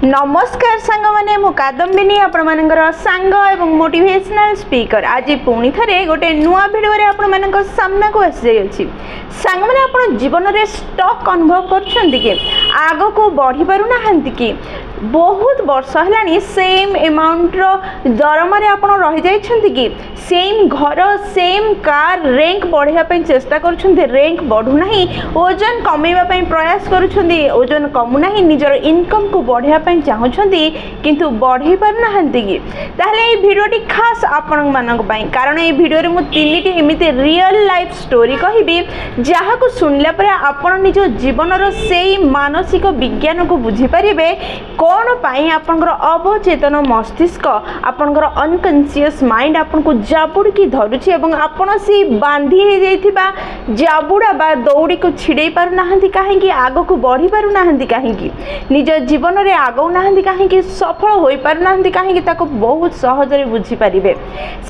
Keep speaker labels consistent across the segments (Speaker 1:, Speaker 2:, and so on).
Speaker 1: नमस्कार सांग मैंने मु कादम्बिनी आपणमानଙ୍କର सांग एवं मोटिवेशनल स्पीकर आज पुणी थे गोटे नुआ भिडियो आपण सामना को आसी जाइए सांग मैंने आप जीवन में स्टक अनुभव कर आग को बढ़ी पारना कि बहुत वर्ष है सेम अमाउंट दरमा आप रही जाइए कि सेम घर सेम कार रैंक बढ़ाई चेष्टा कर रैंक बढ़ुना ओजन कमेवाई प्रयास करोजन कमुना निजर इनकम को बढ़ाई चाहते किंतु बढ़े पारना कि ताहले भिडियोटी खास आपण मानी कारण ये भिडियो मुझे तीन एमती रियल लाइफ स्टोरी कहबी जहाँ को शुणला पर आपण निज जीवन से मानसिक विज्ञान को बुझीपारे कौन पाई आपनकर अवचेतन मस्तिष्क आपनकर अनकॉन्शियस माइंड आपन को जाबुड़ की धरुची एवं आपण से बांधी हो जाइथिबा जाबुड़ा बा दौड़ी को छिड़े पारु नाहंती काहेकि आगो को बढ़ी पारु नाहंती काहेकि निज जीवन रे आगो नाहंती काहेकि सफल होई पारु नाहंती काहेकि ताको बहुत सहज रे बुझी पारिबे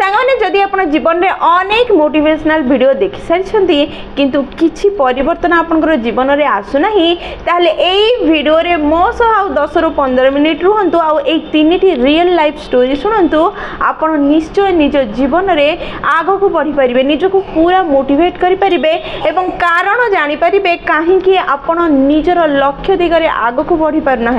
Speaker 1: सांगने जदी आपण जीवन रे अनेक मोटिवेशनल वीडियो देखि सारिछंती किंतु किछि परिवर्तन आपनकर जीवन रे आसु नाही ताहले एई वीडियो रे मो सह 10 रु 15 मिनिट रुहंतु आ तीन रियल लाइफ स्टोरी शुणु आपण निश्चय निज जीवन में आग को बढ़ी पारे निजक पूरा मोटिवेट करें एवं कारण जानीपारे कहीं आपण निजर लक्ष्य दिगरे आग को बढ़ी पारना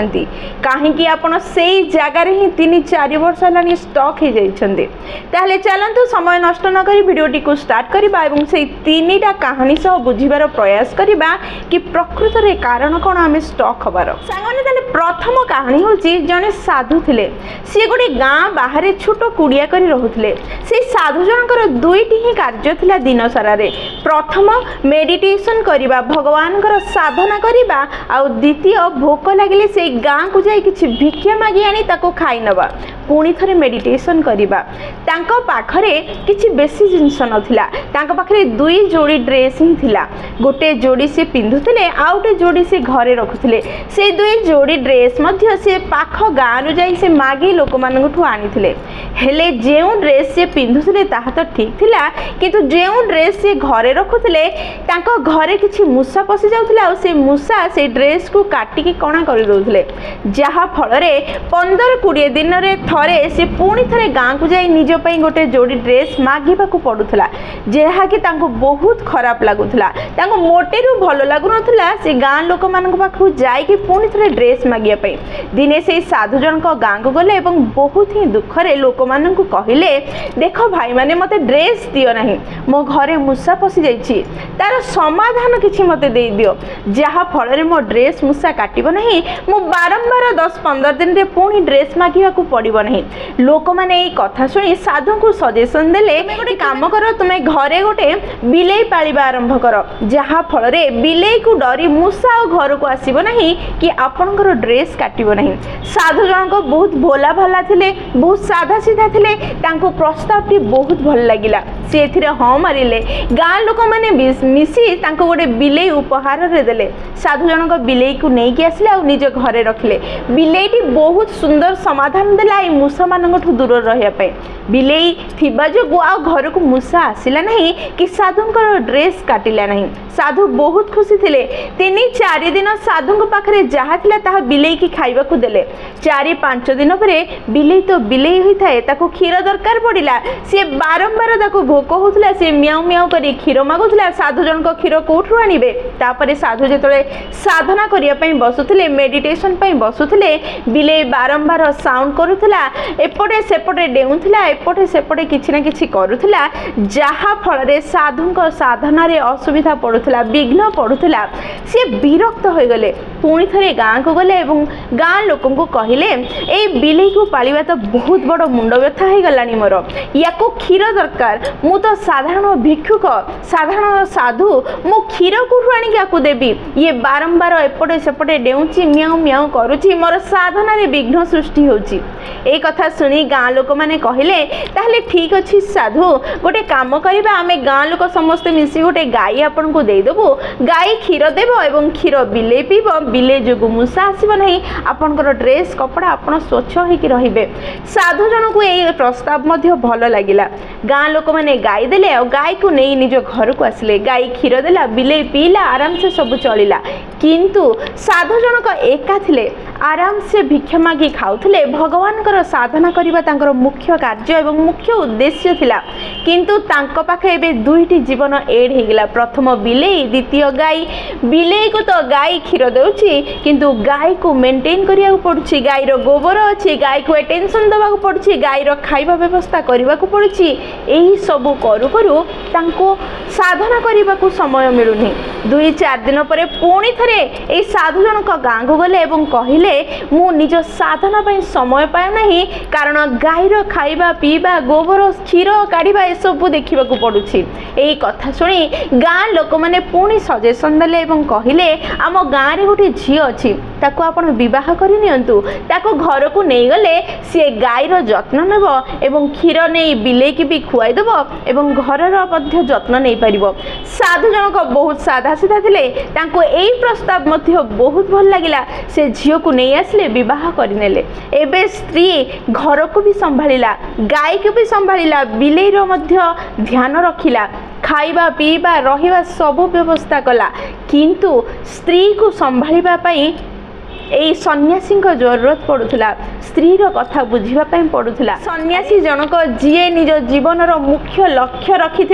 Speaker 1: कहीं आपण से जगार ही 3-4 वर्ष है स्टक हो जाते चलतु समय नष्ट नक भिडियोटी को स्टार्ट करवा और से तीनटा कहानी सह बुझीबार प्रयास करवा कि प्रकृत में कारण कौन आम स्टक हबार सांगने प्रथम कहानी हूँ जड़े साधु थे सी गोटे गाँ बाहर छोट कुड़िया कर रोते से साधु जनकर दुईटी ही कार्य थिला दिन सारा प्रथम मेडिटेशन करवा भगवान साधना करवा आ द्वितीय भोक लगे से गाँ को जाई किछि भिक्षा मागी आनी ताको खाई नवा पुणी थे मेडिटेशन करवा पाखरे किछि बेसी जिनस नथिला तांको पाखरे दुई जोड़ी ड्रेस ही थिला गोटे जोड़ी से पिंधुथिले आ गोटे जोड़ी से घरे रखुथिले से दुई जोड़ी ड्रेस मध्य से पाख गाँ रु जाई से मागी लोक मानठू आनी हेले जो ड्रेस से पिंधुथिले ताहा तो ठीक थिला किंतु जो ड्रेस से घरे रखुथिले तांको घरे किछि मूसा पसी जाउथिला आ से मूसा से ड्रेस को काटिकी कणा कर दउथिले जहा फल रे 15-20 दिन रे थरे से पुणी थे गाँ को जाई निज पई गोटे जोड़ी ड्रेस मागिबा को पड़ुथला जेहा कि तांको बहुत खराब लागुथला तांको मोटेरु भलो लागुनथला से गाँ लोक मानक पाखु जाई कि पुणी थे ड्रेस मागिया पई दिने से साधु जन गाँ को गले एवं बहुत ही दुखरे लोक मान कहले देख भाई माने मते ड्रेस दियो नहीं मो घरे मूसा पसी जाइछि तार समाधान किछि मते दे दियो जहा फल रे मो ड्रेस मूसा काटिबो नहीं मो बारंबार 10-15 दिन रे पुणी ड्रेस मागिबा को पड़िबो नहीं लोक माने एई कथा सुनी साधु को सजेशन देले गोटे काम करो तुमे घरे गोटे बिलेई पालिबा आरंभ करो जहा फल रे बिलेई को डरी मूसा घर को आसीबो नहीं कि आपनकर ड्रेस काटिबो नहीं साधु जनक बहुत भोला भला थिले बहुत साधा सीधा थिले तांको प्रस्ताव टी बहुत भल लागिला से एथिरे हाँ मारिले गाँ लोक माने मिसी तांको गोटे बिलेई उपहार रे देले साधु जनक बिलेई को नहीं कि आसिले आ निज घरे रखिले बिलेईटी बहुत सुंदर समाधान देला ए मूसा मानठू दूर रहिया पे बिलेई थिबा जो आ घर को मूसा आसिला नहीं कि साधुंकर ड्रेस काटिला नहीं साधु बहुत खुशी थिले 3-4 दिन साधु पाखरे जहा थिला ताहा बिलेई की खाइबा को देले 4-5 दिन पर बिलेई तो बिलेई होई थाए ताको क्षीर दरकार पड़िला से बारंबार ताको भोक होतला से म्याऊ म्याऊ करी क्षीर मागुतला साधु जन को क्षीर कोठु आनिबे तापरे साधु जेतले साधना करिया पई बसुथिले मेडिटेशन पई बसुथिले बिलेई बारंबार साउंड करूथला एपटे सेपटे डेउथला एपटे सेपटे किछि ना किछि करूथला जहा फल रे साधुंक साधना रे असुविधा पड़ुथला विघ्न पड़ुथला से विरक्त हो गले पुणी थे गाँ को गले एवं गाँ लोक को कहले ए बिलेई को पालिबा तो बहुत बड़ मुंड व्यथा हो गलानी मोर या क्षीर दरकार मु तो साधारण भिक्षुक साधारण साधु मु क्षीर कोठु आनी या देवी ये बारंबार एपटे सेपटे डेउची म्याऊ म्याऊ करुची मोर साधना रे विघ्न सृष्टि होची ए कथा सुनी गाँ लोक माने कहले ताहले ठीक अछि साधु गोटे काम करिबा आमे गाँ लोक समस्ते मिसी गोटे गाई आपन को दे देबो गाई क्षीर देबो एवं क्षीर बिलेई पीबो बिलेई जो मूसा आसीबो नहीं आपनकर ड्रेस कपड़ा आपन स्वच्छ होइकी रहिबे साधु जन को ए प्रस्ताव मध्य भल लागिला गाँ लोक माने गाई देले और गाई को नहीं निज घर को आसिले गाई क्षीर देला बिलेई पीला आराम से सब चलिला किंतु साधु जनक एका थिले आराम से भिक्षा मागी खाऊले भगवान साधना करने तांकर मुख्य कार्य एवं मुख्य उद्देश्य थिला किंतु तांको पाखे एबे दुईटी जीवन एड हो गला प्रथम बिलेई द्वितीय गाई बिलेई को तो गाई क्षीर देउछि किंतु गाई को मेंटेन करिया पड़ुछि गाईर गोबर अच्छी गाई को अटेंशन दवा पड़ुछि गाईर खाइबा व्यवस्था करने को पड़ुछि एही सब करू करू तांको साधना करने को समय मिलुनी 2-4 दिन पर पुणी थे यही साधु जनक गाँ को गले और कहले मु निज साधना समय पाए नहीं कारण गाईर खाइबा पीवा गोबर क्षीर काढ़ा एसबू देखा पड़ुछि। यही कथा शुणी गाँ लोक मैंने पुणी सजेसन देले और कहले आम गाँव में गोटे झी अच्छी ताको आपण विवाह करनियंतु ताको घर को नहीं गले सी गाईर जत्न नेब एवं क्षीर नहीं बिले की भी खुआई देव एवं घरर मध्य जत्न नहीं पारिबो। साधु जनक बहुत साधा सीधा थिले तांको एई प्रस्ताव मध्य बहुत भल लागिला से झील को नहीं आसले बह करनेले एबे स्त्री घर को भी संभाला गाय को भी संभाला बिलेईर मध्य ध्यान रखिला खाइबा पीबा रहिबा सब व्यवस्था कला किंतु स्त्री को संभालिबा पई एई सन्यासी जरूरत पड़ूला स्त्रीर कथा बुझापी पड़ूला। सन्यासी जनक जीए निज जीवन मुख्य लक्ष्य रखी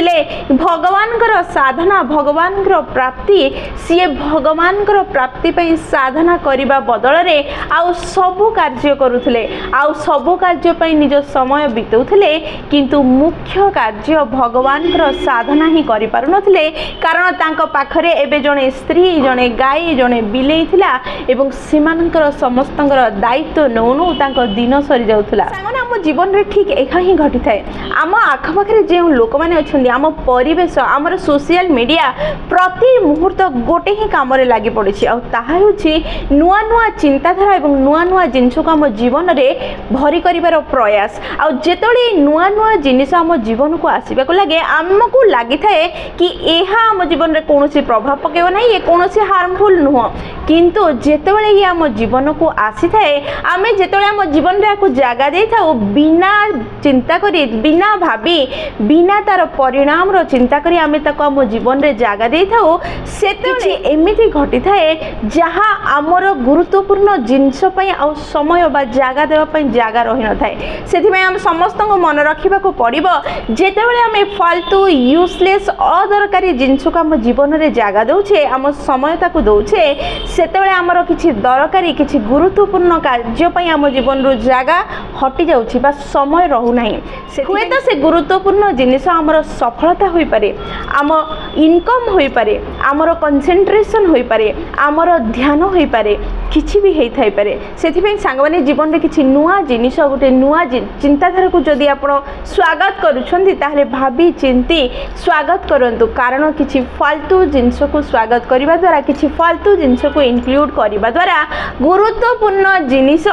Speaker 1: भगवान साधना भगवान प्राप्ति सी भगवान प्राप्ति साधना करने बदल में आउ सबु कार्य करुले आउ सबु कार्य निज समय बिताउले किंतु मुख्य कार्य भगवान साधना ही करि पारु नथिले कारण तांको पाखरे एबे जणे स्त्री जणे गाई जणे बिलेई थिला एवं सेमानकर समस्तंकर दायित्व नौ नौ तांको दिन सरी जाउथला। सागने आम जीवन रे ठीक एका ही घटी थाए आम आखपाखे जो लोक मैंने अच्छा आम परिवेश आमर सोशल मीडिया प्रति मुहूर्त गोटे ही कम लगी पड़ी नुआ नुआ चिंताधारा और नुआ नुआ जिनस को आम जीवन में भरी कर प्रयास आते नुआ नुआ जिनिस आम जीवन को आसवाक लगे आमको लगी थाए कि यह आम जीवन में कौन प्रभाव पकेब ना ये कौन हार्मफुल नुह किंतु जितेबाला ये आम जीवन को आसी थाए आम जो आम जीवन में जगह दे था बिना चिंता करी बिना भाभी बिना तार परिणाम रो चिंता करी आम आम जीवन में जगह दे था से एमती घटी थाए जहाँ आमर गुरुत्वपूर्ण जिनस आ समय बा जगह देवाई जगह रही न थाए से आम समस्त मन रखा पड़ो जितेबाला आम फालतू यूजलेस अदरकारी जिनस को आम जीवन में जगह दौचे आम समय ताकू दौचे से आमर किसी दरकारी किसी गुरुत्वपूर्ण कार्य आम जीवन रू जगह हटि जाउछि बा समय रहूना हुए तो से गुरुत्वपूर्ण जिनिस आमर सफलता हो पारे आम इनकम हो पारे आमर कंसंट्रेशन हो पारे आमर ध्यान हो पारे किछि भी हेई थाई पारे सेथिबें सांगवानी जीवन रे किछि नुआ जिनिस गोटे नुआ चिंताधारा को जदि आपण स्वागत करूछंती ताहले भाबी चिंती स्वागत करंतु कारण किछि फालतू जिनिस को स्वागत करिबा द्वारा किछि फालतू जिनिस को इंक्लूड करिबा द्वारा गुरुत्वपूर्ण जिनिस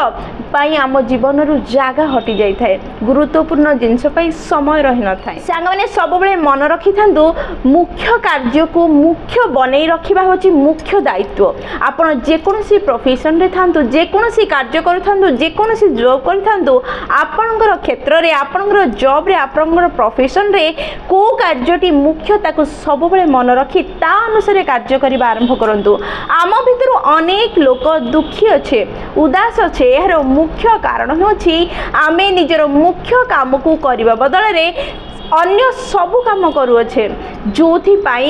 Speaker 1: पाई आम जीवन रू जगह हटि जाई थाए गुरुत्वपूर्ण जिनिस पाई समय रही न थाए सांग माने सब बेले मन रखि थांदु मुख्य कार्य को मुख्य बनै रखिबा होची मुख्य दायित्व आपण जे कोनोसी प्रोफेशन रे थांदु जे कोनोसी कार्य करू थांदु जे कोनोसी जॉब करू थांदु आपणकर क्षेत्र रे आपणकर जॉब रे आपणकर प्रोफेशन रे को कार्यटी मुख्य ताकू सब बेले मन रखि ता अनुसार कार्य करिबा आरंभ करंतु आम भितरु अनेक लोक दुखी अच्छे उदास अच्छे यार मुख्य कारण होछि आमे निजर मुख्य काम को करबा बदल रे अन्य सबु काम करुचे जो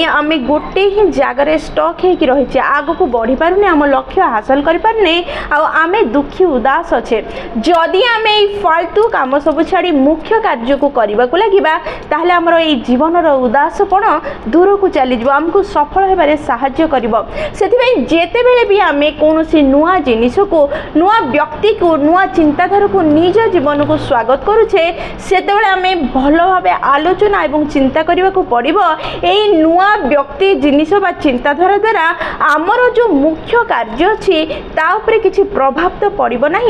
Speaker 1: आमे गोटे ही जगार स्टक हो रही आग को बढ़ी पारुने आम लक्ष्य हासिल करें आमे दुखी उदास अच्छे जदि आम फालतू काम सब छाड़ी मुख्य कार्य को करने को लगे ताहले आमर ये जीवन उदासपण दूर को चली आमको सफल होबारे साहाय्य करिवो सेथिबें जेते बेले भी आमे कोनोसी नुआ जिनिस को नुआ व्यक्ति को नुआ चिंताधारा को निज जीवन को स्वागत करुचे सेतेबेले आमे भल भाबे आलोचना एवं चिंता करने को पड़ो यही नुआ व्यक्ति जिनिस बा चिंताधारा द्वारा आमर जो मुख्य कार्य अच्छी ताऊपर किसी प्रभाव तो पड़ो ना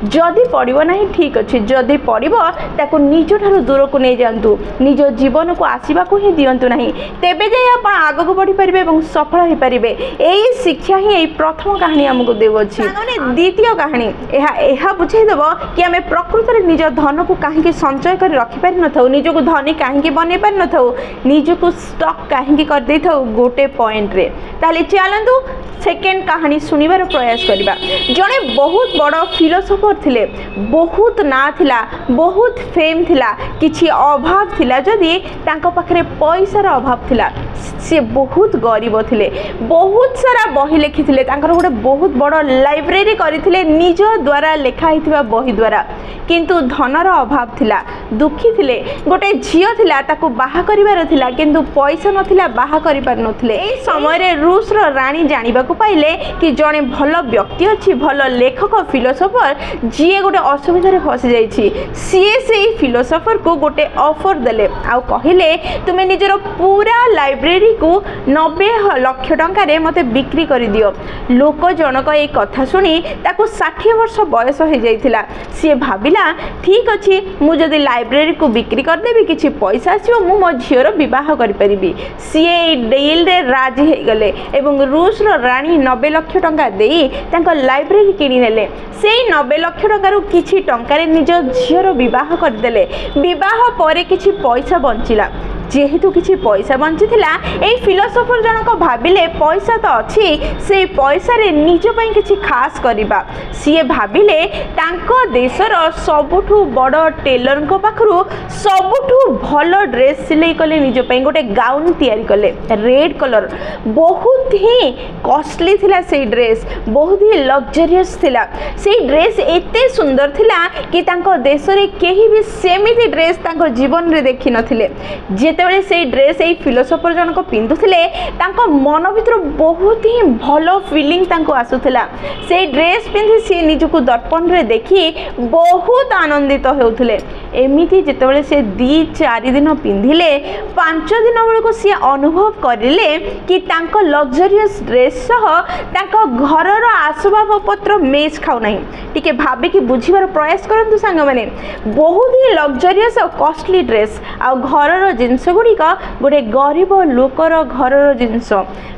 Speaker 1: जदि पड़ो ना ठीक अच्छे जदि पड़ो ताको निज ठारू दूर को नहीं जातु निज जीवन को आसवा को ही दिंतु ना तेबे जाए आप आग को बढ़ी पारे और सफल हो पारे यही शिक्षा ही यही प्रथम कहानी आमको देवच्छी द्वितीय कहानी यह बुझेदेव कि आम प्रकृत निज धन को कहीं संचय कर रखिपारि न था निजक धनिक कहीं बन पार न था निजक स्टक कहीं करदे था गोटे पॉइंट रे ताले चलतु सेकेंड कहानी सुनिबार प्रयास करबा। जड़े बहुत बड़ फिलोसोफर थिले, बहुत ना थिला, बहुत फेम थिला, किछि अभाव थिला, जदि तांको पाखरे पैसार अभाव थिला, सी बहुत गरीब थिले, बहुत सारा बही लिखिथिले, तांकर गोटे बहुत बड़ लाइब्रेरी करथिले निज द्वारा लिखा हिथिबा बही द्वारा, किंतु धनर अभाव थिला, दुखी थिले, गोटे झियो थिला ताको बाहा करिवार थिला किंतु पैसा नथिला, बाहा करि पार नथिले। एई समय रे रूस रो रानी जानिबा को पाइले कि जड़े भल व्यक्ति अच्छी, भल लेखक फिलोसोफर जी गोटे असुविधा फसी जाइछि, सीए से फिलोसोफर को गोटे ऑफर देले आउ कहिले तुमे निजर पूरा लाइब्रेरी को 90 लाख टंका मते बिक्री कर दियो। लोक जनक ए कथा सुनी ताको 60 वर्ष बयस हो जाइथिला। सी भाविला ठीक अच्छी मुझे लाइब्रेरी को बिक्री करदेवी किसी पैसा आसो मु मो झीर बह करी। सी डील रे राजी हो गले एवं रूस रो रानी 90 लाख टंका देई तांको लाइब्रेरी किनी नेले। से 90 लाख टंकार किछि टंकार निज झीर बह करदेले। बह पर किछि पैसा बंचिला, जेहेतु किछि पैसा बंचीला ए फिलोसोफर जनक भाविले पैसा तो अच्छी से पैसा रे निज पई किछि खास करिबा। सीए भाविले तांको देशर सबुठु बड़ टेलर को पाखरु सबुठु भल ड्रेस सिलाई कले, निज पई गोटे गाउन तैयारी कले रेड कलर, बहुत ही कॉस्टली थिला से ड्रेस, बहुत ही लग्जरियस थिला। से ड्रेस एते सुंदर थिला कि तांको देश रे केही भी सेमिति ड्रेस तांको जीवन रे देखि नथिले। जेतेबेले से ड्रेस ए फिलोसोफर जनक पिंधुथिले तांको मन भितर बहुत ही भलो फीलिंग तांको आसुथिला। से ड्रेस पिंधि से निजको दर्पण रे देखि बहुत आनंदित होउथिले। एमिति जेतेबेले से 2-4 दिन पिंधिले, 5 दिन बेलको से अनुभव करिले कि तांको लग्जरियस ड्रेस सह तांको घरर आसबाब पत्र मेच खाउ नाही। टिके भाबे कि बुझिबार प्रयास करंतु संग माने, बहुत ही लग्जरियस और कॉस्टली ड्रेस आ घरर जिंस गुड़िक गोटे गरीब लोकर घरर जिनस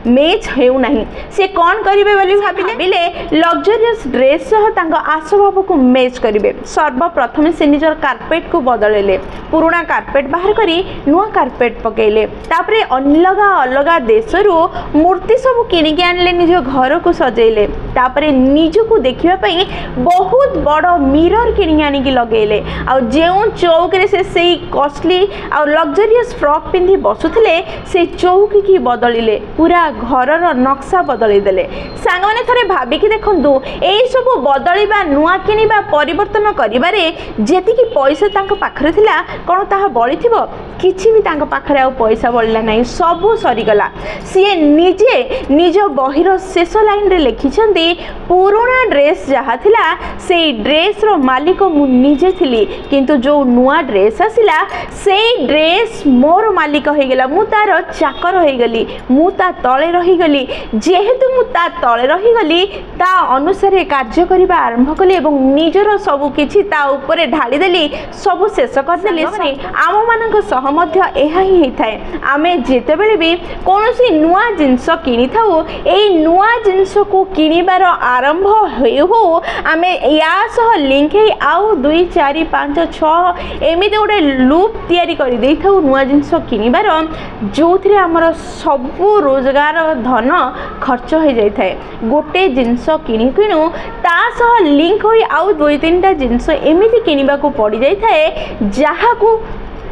Speaker 1: मेच हेउ नाही। से कौन करिवे बोली भाबिले लग्जरियस ड्रेस सह तांको आसबाब को मेच करिवे। सर्वप्रथम से निजर कार्पेट को बदलेले, पुराना कार्पेट बाहर करी नुआ कार्पेट पकेले, तापरे अलगा अलगा देशरू मूर्ति सब किनिके आनले, निज घर को सजेले, तापरे निजको देखिबा पई बहुत बड़ मिरर किनि आनिकी लगेले। आ जेउ चौक रे से कॉस्टली आ लग्जरियस फ्रॉक पिंधि बसुथिले से चौकी की बदलिले, पूरा घरर नक्शा बदली देले। सांग माने थरे भाबी कि देखंतु एई सब बदलिबा, नुआ किनिबा, परिवर्तन करिबारे जेतिकी पैसा तांको पाखरे थिला कोन ताहा बळी थिबो? किछि भी तांको पाखरे आ पैसा बळिला नाही, सब सरीगला। सीए निजे निज बहिर शेष लाइन रे लिखिछंती पुराना ड्रेस जहा थिला से ड्रेस रो मालिक मु निजे थिली, किंतु जो नुआ ड्रेस आसिला से ड्रेस मोर मालिक हो गला, मु तार चाकर हो गली, मु ता तळे रही गली। जेहेतु मु ता तळे रही गली ता अनुसार कार्य करिबा आरंभ कली एवं निजर सब किछि ता ऊपर ढाली देली, सब शेष कर देली। आम मानक सह मध्य एहा ही हेथाय। आमे जेतेबेले भी कोनोसी नुआ जिंस किनि थाउ, एई नुआ जिंस को किनिबार आरंभ हो आमे या सह लिंक हे आउ 2 4 5 6 एमिते गोटे लूप तैयारी कर दे थाउ नुआ जिंस किनिबार, जो थरे हमर सब रोजगार धन खर्च हो जाय थाए। गोटे जिंस किनि किनु ता सह लिंक होई आउ 2-3टा जिंस एमिति किनिबा को पड़ी जाय थाए, जहा को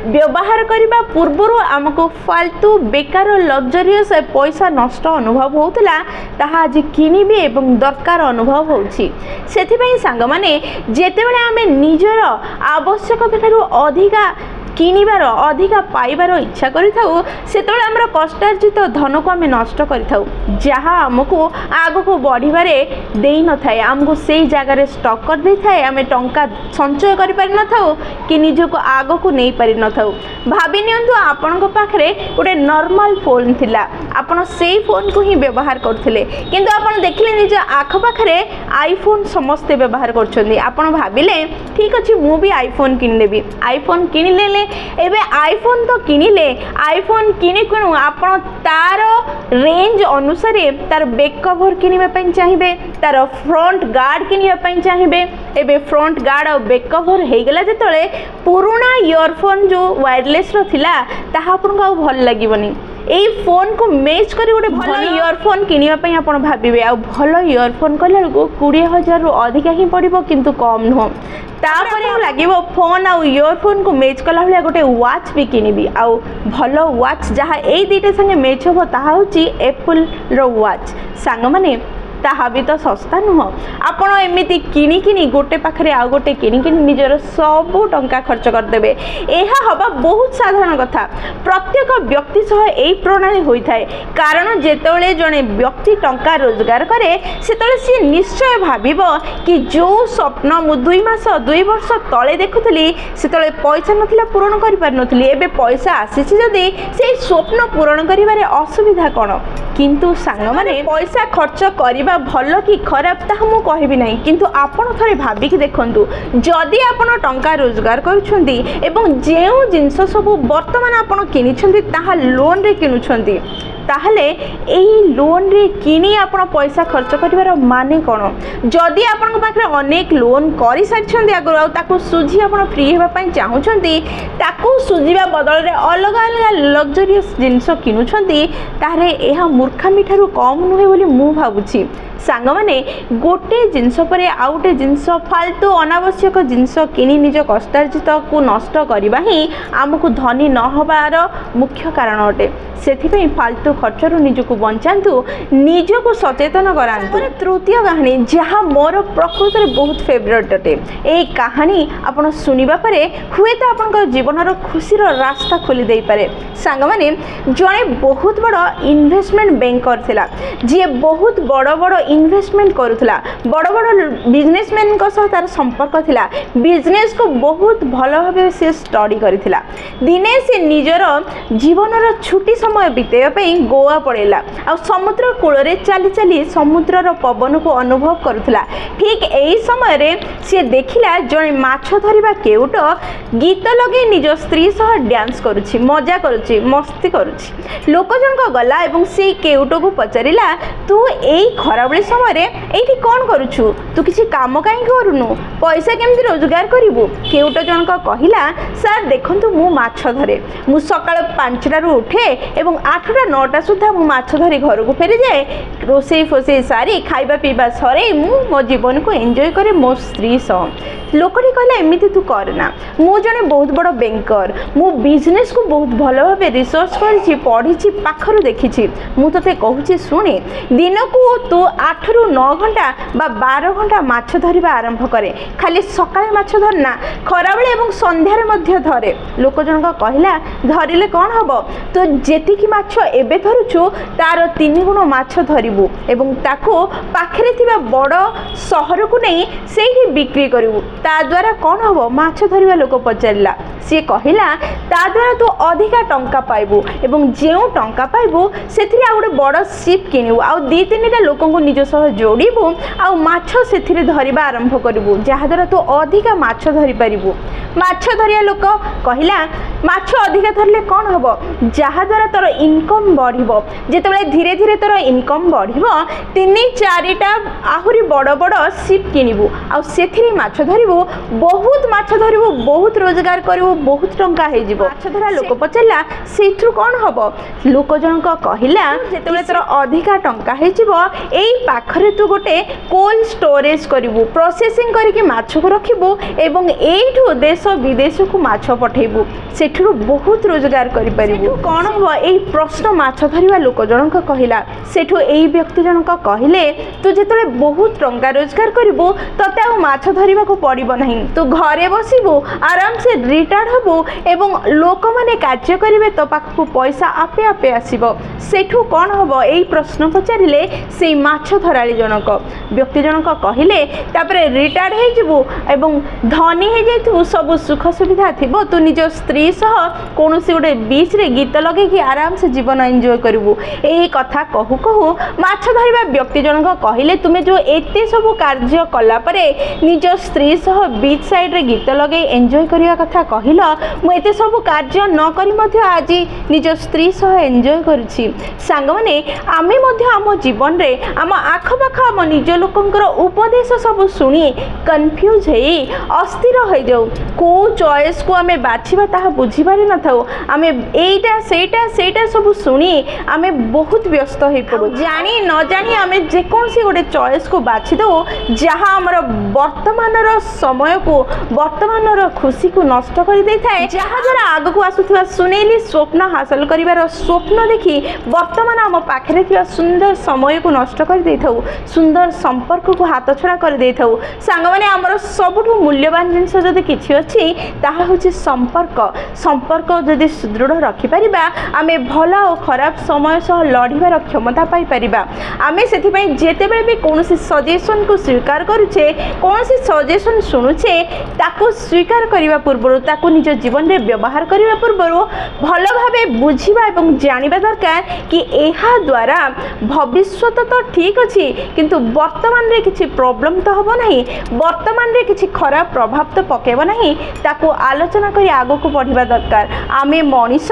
Speaker 1: व्यवहार करने पूर्वर आमको फालतू बेकार लग्जरियस पैसा नष्ट अनुभव होता ताहा आज किनिबे एवं दरकार अनुभव होछि। सेथिपई सांग माने जेतेबेले आमे निजर आवश्यकता ठारू अधिका किनिबार अधिका पाइबार इच्छा करिथाउ सेतबेले हमर कष्टार्जित धन को आमे नष्ट करिथाउ, जहा हमको आगो को बढ़िबारे देई न थाए, हमको सेई जगह रे स्टॉक कर दे थाए। आमे टंका संचय करि पारि न थाउ कि निजो को आगो को नै पारि न थाउ। भाबि नियंतु आपन को पाखरे गोटे नॉर्मल फोन थिला, आपन सेई फोन को ही व्यवहार करथिले, किंतु आपन देखिले निज आख पाखरे आईफोन समस्त व्यवहार करछन्ती। आपन भाबिले ठीक अछि मु भी आईफोन किन लेबी, आईफोन किन लेले एबे आईफोन तो किनिले आईफोन किनि किणु आपण तार रेंज अनुसार तार बैक कवर किनिबा चाहिए तार फ्रंट गार्ड किनिबा चाहिए एबे फ्रंट गार्ड और बैक कवर हो गला जेतले पुराना इयरफोन जो वायरलेस रो थिला ताहा आपन को भल लागिबनी এই फोन को मैच कर गोटे भल इयरफोन किनिबा आपण भाबिबे आ भल इयरफोन कला 20,000 रु अधिका ही पड़िबो किंतु कम नुह तापरे लागिबो फोन आ इयरफोन को मैच कला भलिया गोटे वॉच भी किनिबी आ भल वॉच जहा ए दुईटा संगे मैच होबो ताहा होची एप्पल रो वॉच सांग माने ताहा भी तो सस्ता नुह आपण एमती किणी गोटे पाखे आउ गोटे किणी निजर सबू टंका खर्च करदे यह हवा बहुत साधारण कथा प्रत्येक व्यक्ति सह यही प्रणाली होता है कारण जेतोले जड़े व्यक्ति टंका रोजगार करे सेतोले सी निश्चय भाबिबो कि जो स्वप्न मु 2 मास 2 वर्ष तले देखुली सेतोले पैसा नथिला पूरण करि पार नथिली एबे पैसा आसीछि जदी से स्वप्न पूरण करिबारे असुविधा कोन किंतु सांग माने पैसा खर्च करिबा भल कि खराब ताहा मु कहबी नहीं किंतु आपण थरे भाबी कि देखंतु जदि आपण टंका रोजगार करूछंती एवं जेउ जिंस सब वर्तमान आपण किनिछंती ताहा लोन रे किनुछंती ताहले एही लोन रे किनी आपण पैसा खर्च करिवार माने कोन जदि आपण पाखरे अनेक लोन करि सारिछंती आगु आ ताकू सुझी आपण फ्री हेबा पई चाहुछंती ताकू सुझीबा बदल रे अलग अलग लग्जरियस जिंस किनुछंती तारे एहा मूर्खामी ठारू कम नुहे बोली मु भाबुछि सांग माने गोटे जिनस पर आउ गोटे जिनस फालतू अनावश्यक जिनस किनी निज कष्टार्जित को नष्ट करवा ही आमको धनी न हबार मुख्य कारण अटे से फालतू खर्चर निजको बंचातु निजको सचेतन करातु तृतीय कहानी जहाँ मोर प्रकृत में बहुत फेवरेट अटे यही कहानी आपण सुनिबा परे हुए तो आपण जीवन खुशीर रास्ता खोली दे पारे सांग माने जड़े बहुत बड़ इन्वेस्टमेंट बैंकर थिला जी बहुत बड़ बड़ इन्वेस्टमेंट करुला बड़ बड़ बिजनेसमैन तार संपर्क थिला बिजनेस को बहुत भल भाव से स्टडी करथिला दिने से निजर जीवन छुट्टी समय बितेबा गोवा पड़ेला आ समुद्र कूल रे चली चली समुद्र पवन को अनुभव करुला ठीक यही समय सी देखिला जड़े माछ धरिबा केउट गीत लगे निज स्त्री सह डांस करुछि मजा करुछि मस्ती करुछि लोक जनक गला एवं से केउट को पचारिला तू एई खराबली समय एठी कौन करुछु तू किसी काम कहीं करूनु पैसा केमती रोजगार करिवु केउट जनक कहिला सर देखंतु मु माछ धरे मु सकाळ 5टा रु उठे एवं 8टा 9टा सुधा मु माछ धरी घर को फेरी जाए रोसई फोसई सारी खाइबा पीबा सरे मु मो जीवन को एंजॉय करे मो स्त्री सह लोकटी कहला एमिति तू करना मु जने बहुत बड़ बैंकर मु बिजनेस को बहुत भल भाव रिसर्च करिछि पढ़िछि पाखरु देखिछि मु तते कहूछि सुने दिन को तू 8 रु 9 घंटा बा 12 घंटा माछ धरिबा आरंभ करे खाली सकाळे माछ धरना खराबेले एवं संध्यारे मध्य धरे लोक जनक कहिला धरिले कोन हबो तो जेतिकी माछ एबे धरुछु तार 3 गुण माछ धरिबु एवं ताको पाखरे थिबा बड़ शहर को नहीं सेही बिक्री करिवु ता द्वारा कोन हबो माछ धरिबा लोक पचारिला सी कहिला ता द्वारा तू अधिका टंका पाइबु एवं जेउ टंका पाइबु सेथिरे आ गोटे बड़ शिप किनिबु आ 2-3टा लोक को निज सह जोड़बू आ माछ से धरिबा आरंभ करिवु जहा द्वारा तू अधिका माछ धरि परिबु माछ धरिया लोक कहिला माछ अधिका धरले कोन हबो जहा द्वारा तोर इनकम बढ़िबो जेतेबेले धीरे धीरे तोर इनकम बढ़िबो 3-4टा आहुरी बड़ बड़ शिप किनिबु आ सेथिरे माछ धरिबु बहुत माछ धरिबु बहुत रोजगार करिबु बहुत टंका हे जिवो माछ धरा लोक पचला सेठु कोन हबो लोक जनक कहिला जेतेबेले तोर अधिका टंका हे जिवो एई पाखरे तू गोटे कोल्ड स्टोरेज करिवु प्रोसेसिंग करिके माछ को रखिबु एवं एठु देश विदेश को माछ पठेबु सेठु बहुत रोजगार करि परिबु कोन हो एई प्रश्न माछ धरिबा लोक जनक कहिला सेठु एई व्यक्ति जनक कहिले तू जेतले बहुत टंका रोजगार करिवु तते आ माछ धरिबा को पड़िबो नहीं तू घरे बसिबु आराम से रिटायर्ड हबु एवं लोक माने कार्य करिवे तो पाखु पैसा आपे आपे आसीबो सेठु कोन हबो एई प्रश्न पचारिले से माछ धराली जनक व्यक्ति जनक कहिले तापरे रिटायर्ड हे जिवु एवं धनी हे जेतु सब सुख सुविधा थिबो तू निज स्त्री सह कौन सी गोटे बीच रे गीत लगे आराम से जीवन एंजॉय करू। यही कथा कहू कहू माछ धरिबा व्यक्ति जनक कहले तुमे जो एते सब कार्य कला परे निज स्त्री सह बीच साइड रे गीत लगे एंजॉय करिया कथा कहिल मु एते सब कार्य न करी मध्य आज निज स्त्री सह एंजॉय करूछि। सांग माने आमे मध्य आम जीवन रे आम आख पाख आम निज लोकंकर उपदेश सब सुनी कन्फ्यूज हे अस्थिर हो जाऊ को चॉइस को आमे बाछिबा ताहा बुझी पारि न थाउ आमे एटा सेटा सब सुनी आमे बहुत व्यस्त हो पड़ू जानी न जानी आमे जे कौन सी गोटे चॉइस को बाछि दो जहाँ आमर वर्तमान समय को वर्तमान खुशी को नष्ट कर दे थाए जहाँ द्वारा आग को आसुवा सुनेली स्वप्न हासिल करिवार स्वप्न देखी वर्तमान आम पाखरे थिबा सुंदर समय को नष्ट कर दे थाउ सुंदर संपर्क को हाथ छड़ा कर दे थाउ। सांग माने आमर सबुठु मूल्यवान जिनस जदि किछि अछि ताहा होछि संपर्क जदि सुदृढ़ रखि परिबा आमे भला और खराब समय सह लड़िबार क्षमता पाई परिबा। आमे सेथि पई जेतेबेले भी कोनोसी सजेशन को स्वीकार करूछे कोनोसी सजेशन सुनुछे ताको स्वीकार करिबा पूर्व ताको निज जीवन रे व्यवहार करिबा पूर्व भल भाबे बुझिबा एवं जानिबा दरकार कि एहा द्वारा भविष्य तो ठीक अछि किंतु वर्तमान रे किछि प्रॉब्लम तो हबो नाही वर्तमान रे किछि खराब प्रभाव तो पकेबो नाही ताको आलोचना करी आगो को बढ़िबा दरकार। आमे मनीष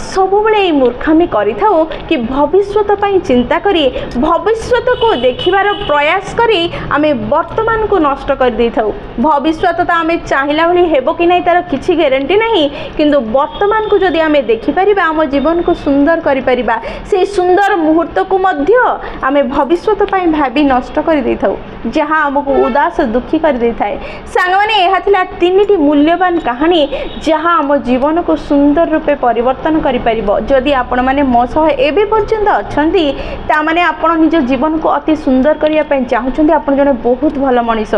Speaker 1: सब बेले मूर्खामी करि थाउ कि भविष्य पई चिंता करी भविष्य को देखिबार प्रयास करी आमे वर्तमान को नष्ट कर दे थाउ। भविष्य तो आमे चाहिला भली हेबो कि नाही तार किछि गारंटी नाही किंतु वर्तमान को जदि आमे देखि परिबा आम जीवन को सुंदर करि परिबा से सुंदर मुहूर्त को मध्य आमे भविष्य पई भाबी नष्ट कर दे थाउ जहाँ आमको उदास दुखी कर दे थाए। सांग माने एहा थिला तीनिटी मूल्यवान कहानी जहाँ आम जीवन को सुंदर रूपे परिवर्तन करि परिबो। जदि आपण माने मो सह एबे पर्यंत अछंती ता माने आपण निज जीवन को अति सुंदर करिया पई चाहुचंती आपण जने बहुत भलो मनीष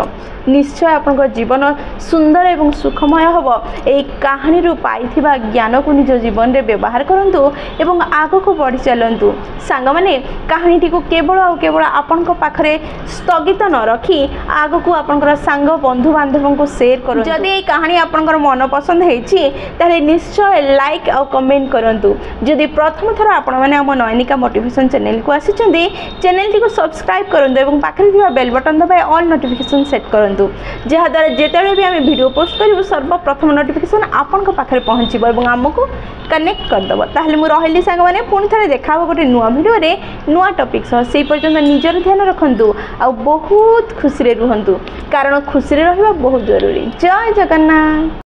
Speaker 1: निश्चय आपण जीवन सुंदर एवं सुखमय हबो। एई कहानी रु पाइथिबा ज्ञान को निज जीवन रे व्यवहार करंतु एवं आगो को बढ़ी चलंतु। सांग माने कहानी को केवल आपण को पाखरे स्थगित न रखी आगो को आपण सांग बंधु बांधव को शेयर करो। जदि एई कहानी आपण मन पसंद हेछि ताले निश्चय लाइक और कमेंट करंतु। जदि प्रथम थर आपण माने हम नयनिका मोटिवेशन चैनल को आसीचंदी चैनल को सब्सक्राइब करंतु एवं पाखरे थिबा बेल बटन दबाए ऑल नोटिफिकेशन सेट करंतु जहा द्वारा जेतेबेले भी आमे वीडियो पोस्ट करिवो सर्वप्रथम नोटिफिकेशन आपण को पाखरे पहुंचीबो एवं हमको कनेक्ट कर दबो। ताहले मु रहिली सांग माने पुणी थरे देखाबो गोटे नुवा वीडियो रे नुवा टॉपिक सह सेई पर्यंत निजर ध्यान रखंतु आ बहुत खुशी रे रुहंतु कारण खुशी रे रहबा बहुत जरूरी। जय जगन्नाथ।